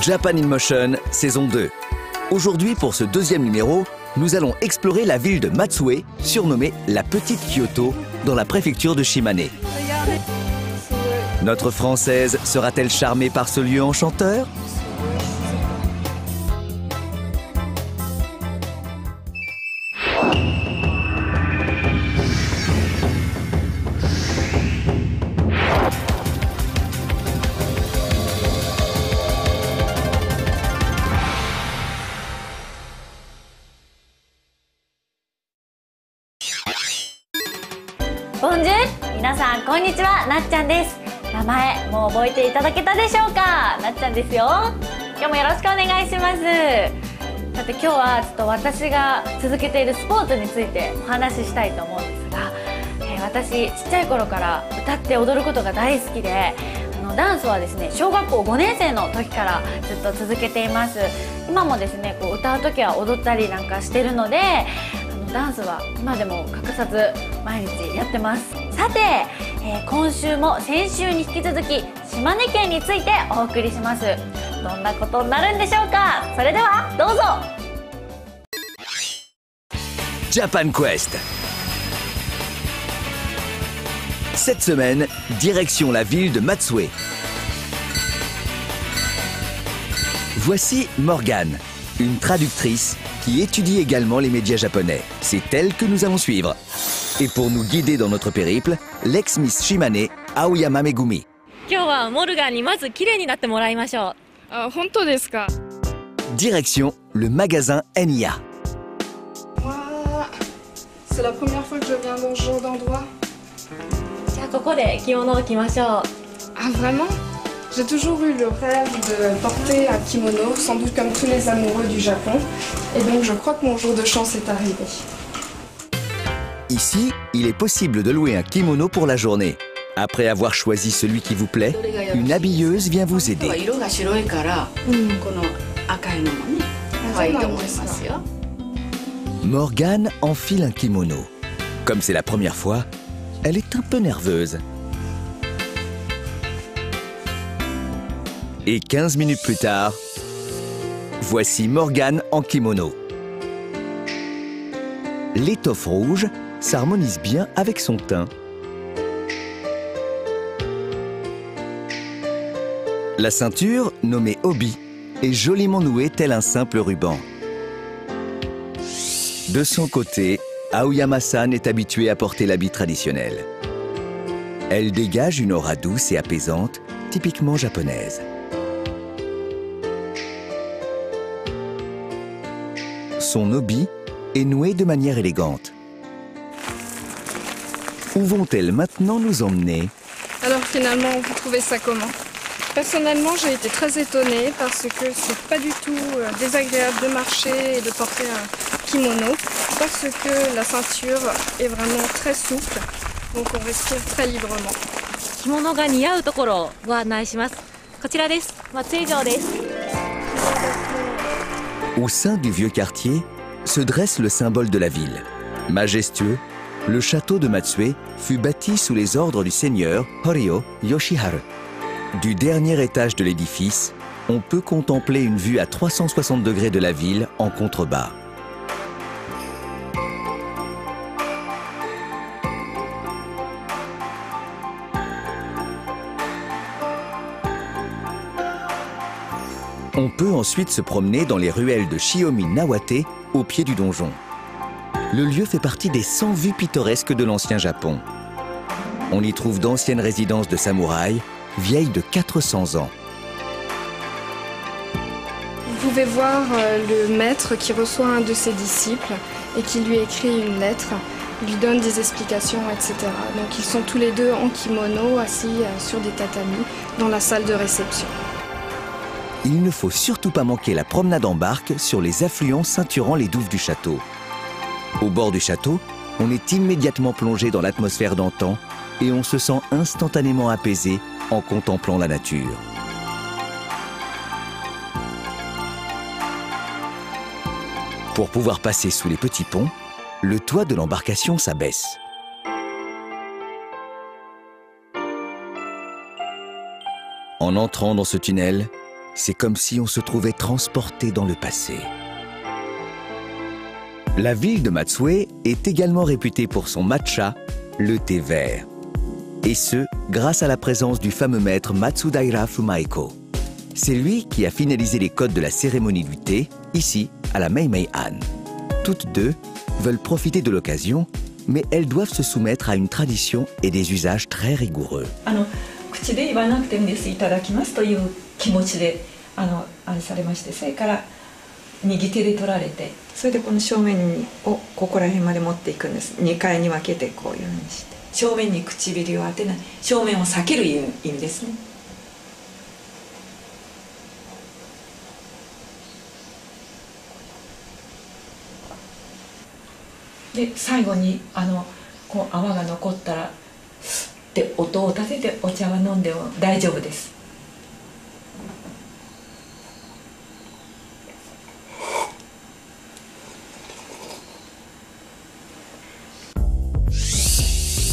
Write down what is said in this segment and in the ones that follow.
Japan in Motion, saison 2. Aujourd'hui, pour ce deuxième numéro, nous allons explorer la ville de Matsue, surnommée la Petite Kyoto, dans la préfecture de Shimane. Notre Française sera-t-elle charmée par ce lieu enchanteur ?ボンジュール、皆さんこんにちは、なっちゃんです。名前もう覚えていただけたでしょうか？なっちゃんですよ。今日もよろしくお願いします。さて今日はちょっと私が続けているスポーツについてお話ししたいと思うんですが、私ちっちゃい頃から歌って踊ることが大好きで、ダンスはですね小学校5年生の時からずっと続けています。今もですねこう歌う時は踊ったりなんかしてるので、ダンスは今でも欠かさず毎日やってます。さて、今週も先週に引き続き島根県についてお送りします。どんなことになるんでしょうか？それではどうぞ。Japan Quest. Cette semaine, direction la ville de Matsue. Voici Morgane, une traductrice qui étudie également les médias japonais. C'est elle que nous allons suivre. Et pour nous guider dans notre périple, l'ex-Miss Shimane, Aoyama Megumi. 今日はモルガンにまず綺麗になってもらいましょう。あ、本当ですか。Direction le magasin Enya. Waouh, c'est la première fois que je viens dans ce genre d'endroit. じゃあここで着物を着ましょう。Ah vraiment? J'ai toujours eu le rêve de porter un kimono, sans doute comme tous les amoureux du Japon. Et donc je crois que mon jour de chance est arrivé. Ici, il est possible de louer un kimono pour la journée. Après avoir choisi celui qui vous plaît, une habilleuse vient vous aider. Morgane enfile un kimono. Comme c'est la première fois, elle est un peu nerveuse. Et 15 minutes plus tard, voici Morgane en kimono. L'étoffe rouge s'harmonise bien avec son teint. La ceinture, nommée obi, est joliment nouée tel un simple ruban. De son côté, Aoyama-san est habituée à porter l'habit traditionnel. Elle dégage une aura douce et apaisante, typiquement japonaise. Son obi est noué de manière élégante. Où vont-elles maintenant nous emmener? Alors finalement, vous trouvez ça comment? Personnellement, j'ai été très étonnée parce que c'est pas du tout désagréable de marcher et de porter un kimono parce que la ceinture est vraiment très souple, donc on respire très librement. 着物が似合うところをご案内します。こちらです。松江城です。 Au sein du vieux quartier se dresse le symbole de la ville. Majestueux, le château de Matsue fut bâti sous les ordres du seigneur Horio Yoshiharu. Du dernier étage de l'édifice, on peut contempler une vue à 360 degrés de la ville en contrebas. On peut ensuite se promener dans les ruelles de Shiomi-Nawate, au pied du donjon. Le lieu fait partie des 100 vues pittoresques de l'ancien Japon. On y trouve d'anciennes résidences de samouraïs, vieilles de 400 ans. Vous pouvez voir le maître qui reçoit un de ses disciples et qui lui écrit une lettre, lui donne des explications, etc. Donc ils sont tous les deux en kimono, assis sur des tatamis, dans la salle de réception. Il ne faut surtout pas manquer la promenade en barque sur les affluents ceinturant les douves du château. Au bord du château, on est immédiatement plongé dans l'atmosphère d'antan et on se sent instantanément apaisé en contemplant la nature. Pour pouvoir passer sous les petits ponts, le toit de l'embarcation s'abaisse. En entrant dans ce tunnel, C'est comme si on se trouvait transporté dans le passé. La ville de Matsue est également réputée pour son matcha, le thé vert. Et ce, grâce à la présence du fameux maître Matsudaira Fumaeko. C'est lui qui a finalisé les codes de la cérémonie du thé, ici, à la Meimei-an. Toutes deux veulent profiter de l'occasion, mais elles doivent se soumettre à une tradition et des usages très rigoureux. 口で言わなくてもいいです。いただきますという気持ちであれされまして、それから右手で取られて、それでこの正面をここら辺まで持っていくんです。2回に分けてこういうふうにして、正面に唇を当てない、正面を避ける意味ですね。で最後にこう泡が残ったらスッて音を立ててお茶は飲んでも大丈夫です。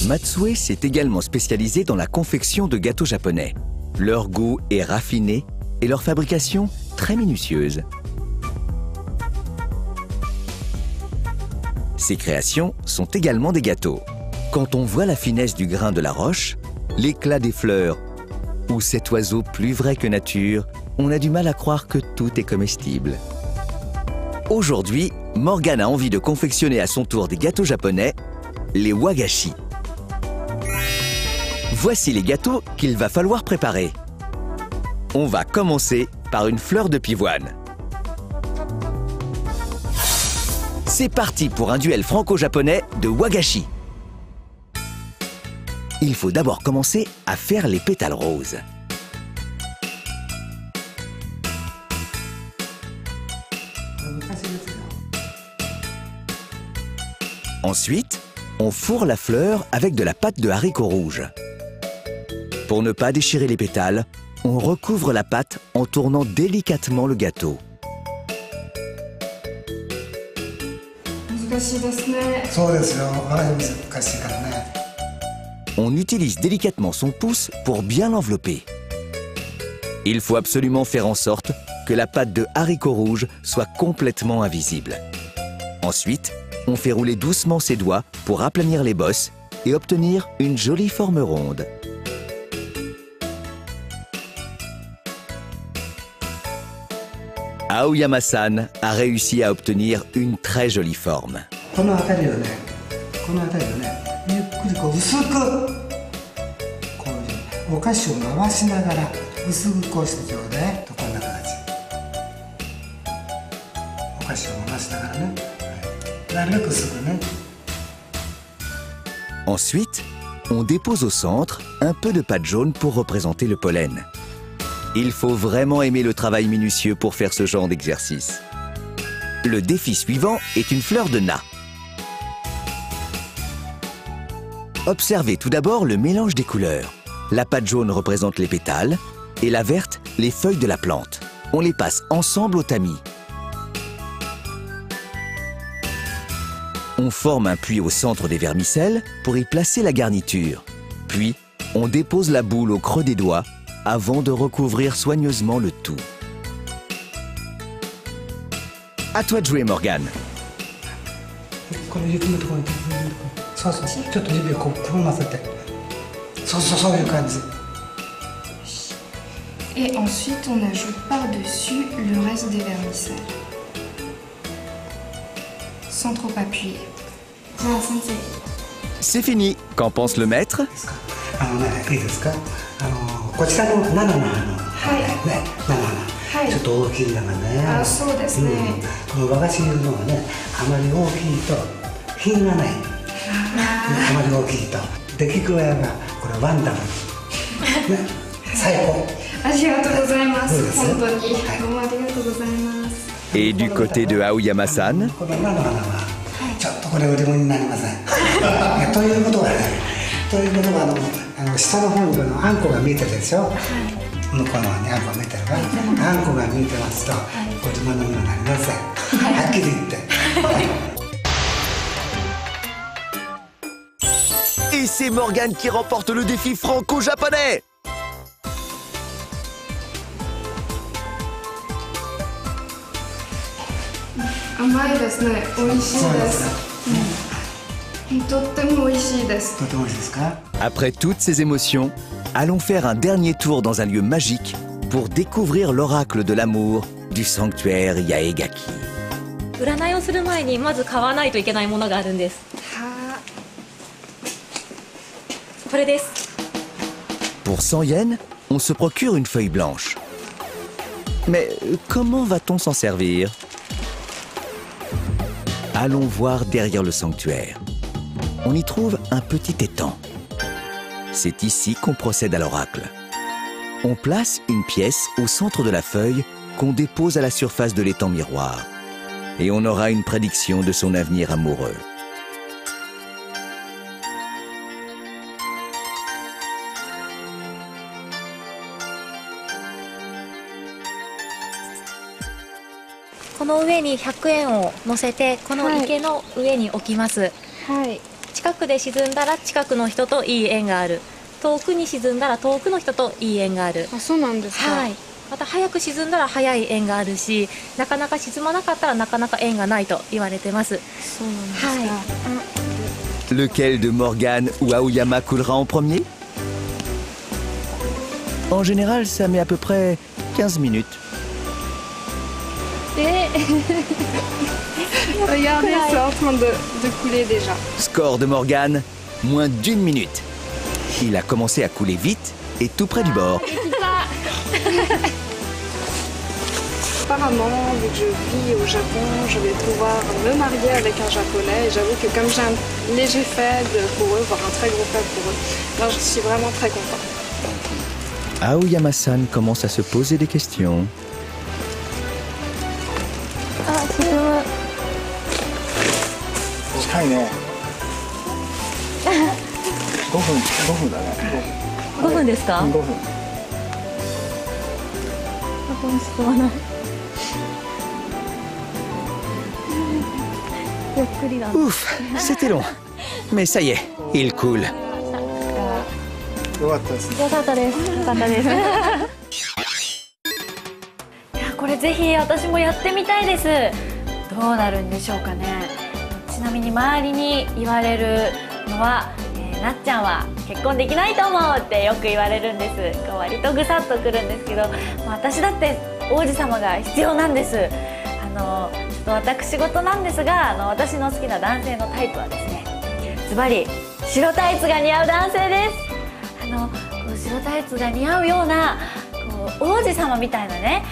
Matsue s'est également spécialisé dans la confection de gâteaux japonais. Leur goût est raffiné et leur fabrication très minutieuse. Ces créations sont également des gâteaux. Quand on voit la finesse du grain de la roche, l'éclat des fleurs ou cet oiseau plus vrai que nature, on a du mal à croire que tout est comestible. Aujourd'hui, Morgane a envie de confectionner à son tour des gâteaux japonais, les wagashi. Voici les gâteaux qu'il va falloir préparer. On va commencer par une fleur de pivoine. C'est parti pour un duel franco-japonais de wagashi. Il faut d'abord commencer à faire les pétales roses. Ensuite, on fourre la fleur avec de la pâte de haricots rouges. Pour ne pas déchirer les pétales, on recouvre la pâte en tournant délicatement le gâteau. On utilise délicatement son pouce pour bien l'envelopper. Il faut absolument faire en sorte que la pâte de haricots rouges soit complètement invisible. Ensuite, on fait rouler doucement ses doigts pour aplanir les bosses et obtenir une jolie forme ronde. Aoyama-san a réussi à obtenir une très jolie forme. Ensuite, on dépose au centre un peu de pâte jaune pour représenter le pollen. Il faut vraiment aimer le travail minutieux pour faire ce genre d'exercice. Le défi suivant est une fleur de na. Observez tout d'abord le mélange des couleurs. La pâte jaune représente les pétales et la verte, les feuilles de la plante. On les passe ensemble au tamis. On forme un puits au centre des vermicelles pour y placer la garniture. Puis, on dépose la boule au creux des doigts avant de recouvrir soigneusement le tout. À toi de jouer, Morgane. Et ensuite, on ajoute par-dessus le reste des vermicelles. Sans trop appuyer. C'est fini. Qu'en pense le maître? Et du côté de Aoyama-san? Et c'est Morgane qui remporte le défi franco-japonais. 甘いですね。美味しいです。とっても美味しいです。とても美味しいですか？ Après toutes ces émotions, allons faire un dernier tour dans un lieu magique pour découvrir l'oracle de l'amour du sanctuaire Yaegaki. 占いをする前にまず買わないといけないものがあるんです。これです。 Pour 100 yens, on se procure une feuille blanche. Mais comment va-t-on s'en servir? Allons voir derrière le sanctuaire. On y trouve un petit étang. C'est ici qu'on procède à l'oracle. On place une pièce au centre de la feuille qu'on dépose à la surface de l'étang miroir. Et on aura une prédiction de son avenir amoureux.この上に100円を乗せてこの池の上に置きます。はい。近くで沈んだら近くの人といい縁がある。遠くに沈んだら遠くの人といい縁がある。あ、そうなんですか。はい。また早く沈んだら早い縁があるし、なかなか沈まなかったらなかなか縁がないと言われてます。そうなんですか。はい。 Lequel de Morgane ou Aoyama coulera en premier? En général, ça met à peu près 15 minutes. Regardez, c'est en train de couler déjà. Score de Morgane, moins d'1 minute. Il a commencé à couler vite et tout près du bord. Apparemment, vu que je vis au Japon, je vais pouvoir me marier avec un japonais. Et j'avoue que comme j'ai un léger faible pour eux, voire un très gros faible pour eux, alors je suis vraiment très contente. Aoyama-san commence à se poser des questions. 近いね。5分だね。5分ですか？ 5分。あと進まない。ゆっくりだ。 Ouf, c'était long. Mais ça y est, il coule. よかったですね。よかったです。よかったです。いや、これぜひ私もやってみたいです。どうなるんでしょうかね。ちなみに周りに言われるのは、なっちゃんは結婚できないと思うってよく言われるんです。割とぐさっとくるんですけど、私だって王子様が必要なんです。ちょっと私事なんですが、私の好きな男性のタイプはですね、ズバリ白タイツが似合う男性です。白タイツが似合うような王子様みたいなね、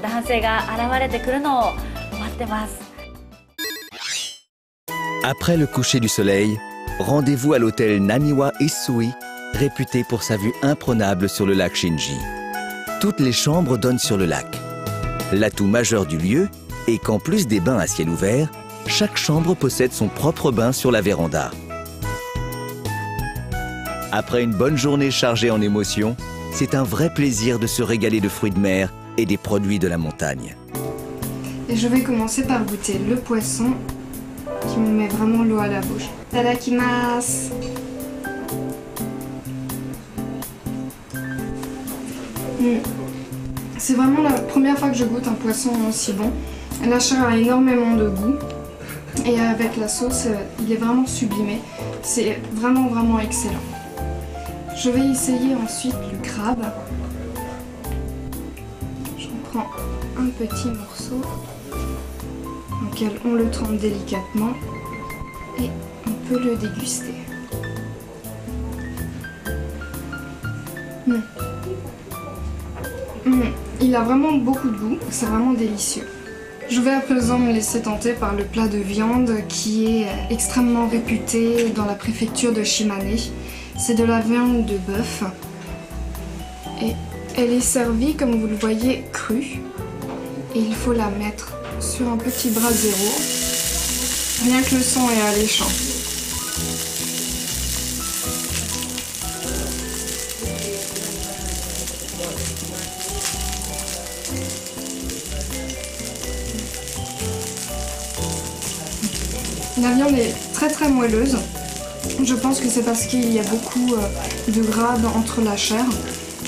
男性が現れてくるのを待ってます。 Après le coucher du soleil, rendez-vous à l'hôtel Naniwa Isui, réputé pour sa vue imprenable sur le lac Shinji. Toutes les chambres donnent sur le lac. L'atout majeur du lieu est qu'en plus des bains à ciel ouvert, chaque chambre possède son propre bain sur la véranda. Après une bonne journée chargée en émotions, c'est un vrai plaisir de se régaler de fruits de mer et des produits de la montagne. Et je vais commencer par goûter le poisson qui me met vraiment l'eau à la bouche. Itadakimasu. C'est vraiment la première fois que je goûte un poisson aussi bon. La chair a énormément de goût et avec la sauce, il est vraiment sublimé. C'est vraiment excellent. Je vais essayer ensuite le crabe. J'en prends un petit morceau dans lequel on le trempe délicatement et on peut le déguster. Il a vraiment beaucoup de goût, c'est vraiment délicieux. Je vais à présent me laisser tenter par le plat de viande qui est extrêmement réputé dans la préfecture de Shimane. C'est de la viande de bœuf et elle est servie comme vous le voyez crue et il faut la mettre sur un petit brasero. Rien que le son est alléchant. La viande est très moelleuse. Je pense que c'est parce qu'il y a beaucoup de graves entre la chair.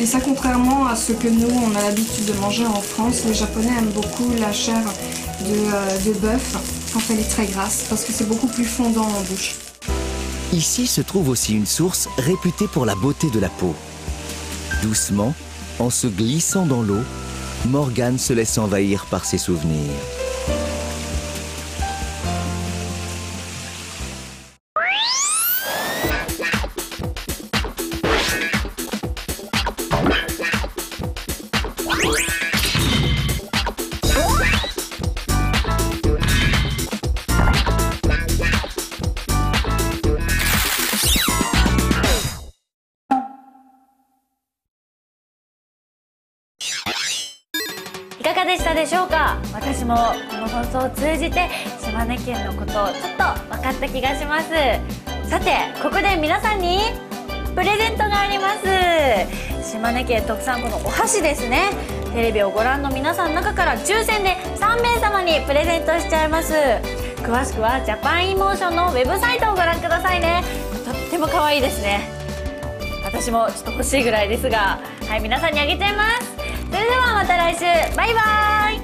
Et ça, contrairement à ce que nous, on a l'habitude de manger en France, les Japonais aiment beaucoup la chair de bœuf quand elle est très grasse, parce que c'est beaucoup plus fondant en bouche. Ici se trouve aussi une source réputée pour la beauté de la peau. Doucement, en se glissant dans l'eau, Morgane se laisse envahir par ses souvenirs.いかがでしたでしょうか。私もこの放送を通じて島根県のことをちょっと分かった気がします。さて、ここで皆さんにプレゼントがあります。島根県特産このお箸ですね。テレビをご覧の皆さんの中から抽選で3名様にプレゼントしちゃいます。詳しくはジャパンイモーションのウェブサイトをご覧くださいね。とっても可愛いですね。私もちょっと欲しいぐらいですが、はい、皆さんにあげちゃいます。それではまた来週、バイバーイ。